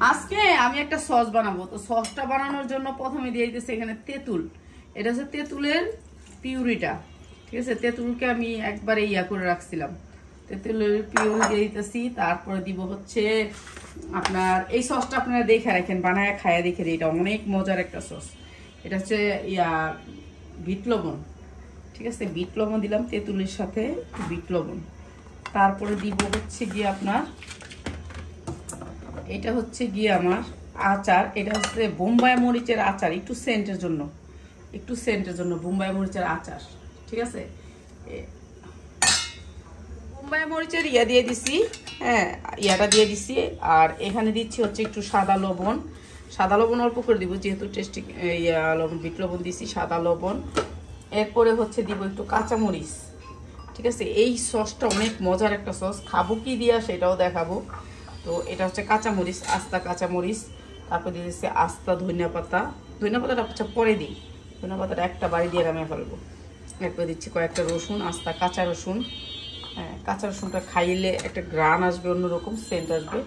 আজকে আমি একটা সস বানাবো। তো সসটা বানানোর জন্য প্রথমে দিয়ে দিতেছি এখানে তেঁতুল। এটা হচ্ছে তেঁতুলের পিউরিটা, ঠিক আছে। তেঁতুলকে আমি একবারে করে রাখছিলাম। তেঁতুলের পিউরি দিয়ে দিতেছি। তারপরে দিব হচ্ছে আপনার এই সসটা আপনারা দেখে রাখেন, বানায় খায়া দেখে দিই, এটা অনেক মজার একটা সস। এটা হচ্ছে বিট লবণ, ঠিক আছে। বিট লবণ দিলাম তেঁতুলের সাথে, বিট লবণ। তারপরে দিব হচ্ছে গিয়ে আপনার এটা হচ্ছে গিয়ে আমার আচার। এটা হচ্ছে বোম্বাই মরিচের আচার, একটু সেন্টের জন্য বোম্বাই মরিচের আচার, ঠিক আছে। বোম্বাই মরিচের দিয়ে দিছি, হ্যাঁ ইয়াটা দিয়ে দিছি। আর এখানে দিচ্ছি হচ্ছে একটু সাদা লবণ অল্প করে দিব, যেহেতু টেস্টি লবণ বিট লবণ দিছি, সাদা লবণ। এরপরে হচ্ছে দিব একটু কাঁচামরিচ, ঠিক আছে। এই সসটা অনেক মজার একটা সস, খাবো কি দিয়া সেটাও দেখাবো। তো এটা হচ্ছে কাঁচামরিচ, আস্তা কাঁচামরিচ। তারপর দিয়ে দিচ্ছি আস্তা ধনিয়া পাতাটা হচ্ছে পরে দিই, ধনিয়া পাতাটা একটা বাড়ি দিয়ে নামিয়ে ফেলবো। এরপরে দিচ্ছি কয়েকটা রসুন, আস্তা কাঁচা রসুন। হ্যাঁ, কাঁচা রসুনটা খাইলে একটা গ্রান আসবে, অন্যরকম সেন্ট আসবে।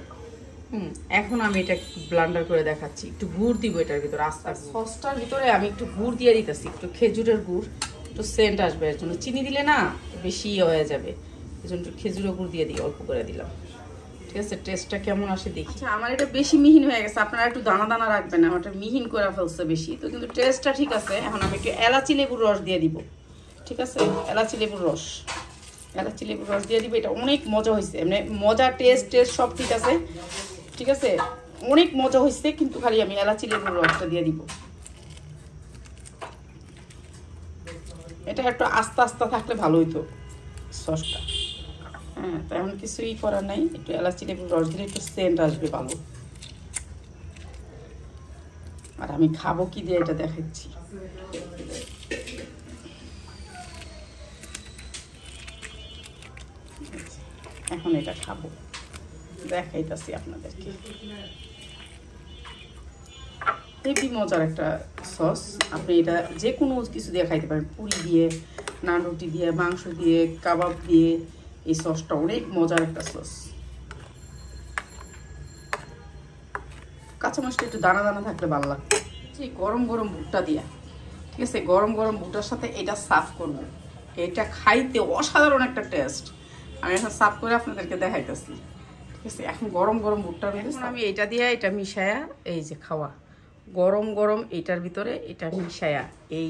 এখন আমি এটা একটু ব্লান্ডার করে দেখাচ্ছি। একটু গুড় দিব এটার ভিতরে, আস্তা সসটার ভিতরে আমি একটু গুড় দিয়ে দিতেছি, একটু খেজুরের গুড়, একটু সেন্ট আসবে। এর জন্য চিনি দিলে না বেশি হয়ে যাবে, এই জন্য খেজুরের গুড় দিয়ে দিই, অল্প করে দিলাম, ঠিক আছে। টেস্টটা কেমন আসে দেখি। আমার এটা বেশি মিহিন হয়ে গেছে, আপনারা একটু দানা দানা রাখবেন, আমারটা মিহিন করে ফেলছে বেশি। তো কিন্তু টেস্টটা ঠিক আছে। এখন আমি একটু এলাচি লেবুর রস দিয়ে দিব, ঠিক আছে। এলাচি লেবুর রস দিয়ে দিব। এটা অনেক মজা হয়েছে, মানে মজা টেস্ট সব ঠিক আছে, ঠিক আছে। অনেক মজা হয়েছে, কিন্তু খালি আমি এলাচি লেবুর রসটা দিয়ে দিব। এটা একটু আস্তে আস্তে থাকলে ভালো হইতো সসটা। হ্যাঁ, তো এখন কিছুই করার নাই, একটু এলাচি লেবুর রস দিলে একটু সেন্ট আসবে ভালো। আর আমি খাবো কি দিয়ে এটা দেখাচ্ছি। এখন এটা খাবো, দেখাইতেছি আপনাদেরকে। হেভি মজার একটা সস। আপনি এটা যে কোনো কিছু দিয়ে খাইতে পারেন, পুরি দিয়ে, নান রুটি দিয়ে, মাংস দিয়ে, কাবাব দিয়ে। এই সসটা অনেক মজার একটা সস। কাঁচামরিচটা একটু দানা দানা থাকলে ভালো লাগবে। এই গরম গরম ভুট্টা দিয়া, ঠিক আছে। গরম গরম ভুট্টার সাথে এটা সার্ভ করবো। এটা খাইতে অসাধারণ একটা টেস্ট। আমি এখন সার্ভ করে আপনাদেরকে দেখাইতেছি, ঠিক আছে। এখন গরম গরম ভুট্টার ভিতরে আমি এটা দিয়ে এটা মিশায়া, এই যে খাওয়া গরম গরম এটার ভিতরে এটা মিশায়া এই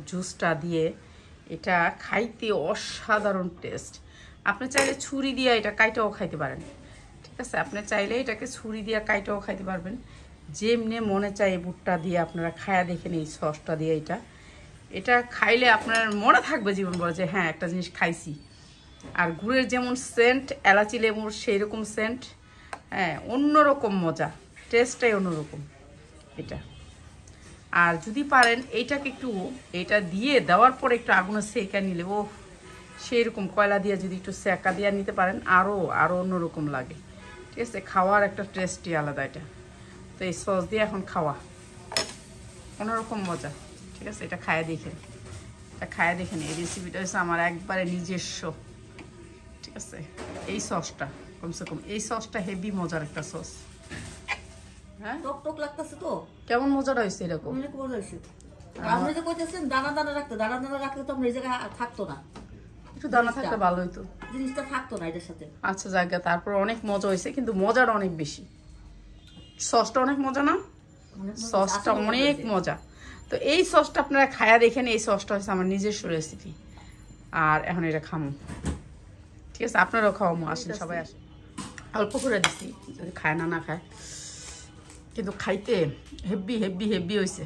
জুসটা দিয়ে, এটা খাইতে অসাধারণ টেস্ট। আপনি চাইলে ছুরি দিয়ে এটা কাইটাও খাইতে পারেন, ঠিক আছে। আপনি চাইলে এটাকে ছুরি দিয়ে কাইটাও খাইতে পারবেন, যেমনি মনে চাই। ভুট্টা দিয়ে আপনারা খায়া দেখেন এই সসটা দিয়ে। এটা খাইলে আপনার মনে থাকবে জীবন বলে যে হ্যাঁ একটা জিনিস খাইছি। আর গুড়ের যেমন সেন্ট, এলাচি লেবুর সেই রকম সেন্ট, হ্যাঁ অন্যরকম মজা, টেস্টটাই অন্যরকম এটা। আর যদি পারেন এইটাকে একটু এটা দিয়ে দেওয়ার পরে একটু আগুনে সেকা নিলে, ও সেই রকম কয়লা দিয়ে যদি একটু সেকা দিয়ে নিতে পারেন, আরও অন্যরকম লাগে, ঠিক আছে। খাওয়ার একটা টেস্টই আলাদা এটা। তো এই সস দিয়ে এখন খাওয়া অন্যরকম মজা, ঠিক আছে। এটা খায়া দেখেন, এই রেসিপিটা হচ্ছে আমার একবারে নিজস্ব, ঠিক আছে। এই সসটা কমসে কম এই সসটা হেভি মজার একটা সস। হ্যাঁ, টক লাগতেছে তো, কেমন মজাটা হয়েছে এরকম। অনেক মজা হয়েছে। আপনি যে কইতেছেন দানা দানা রাখলে তো আমরা এই জায়গায় থাকতো না, একটু দানা থাকলে ভালো হইতো, জিনিসটা থাকতো না এটার সাথে। আচ্ছা জায়গা, তারপর অনেক মজা হয়েছে, কিন্তু মজাটা অনেক বেশি। সসটা অনেক মজা না, সসটা অনেক মজা। তো এই সসটা আপনারা খায়া দেখেন। এই সসটা হচ্ছে আমার নিজস্ব রেসিপি। আর এখন এটা খামো, ঠিক আছে। আপনারাও খাওয়ামো, আসেন সবাই আসেন। অল্প করে দিচ্ছি, যদি খায় না খায়, কিন্তু খাইতে হেভি হয়েছে।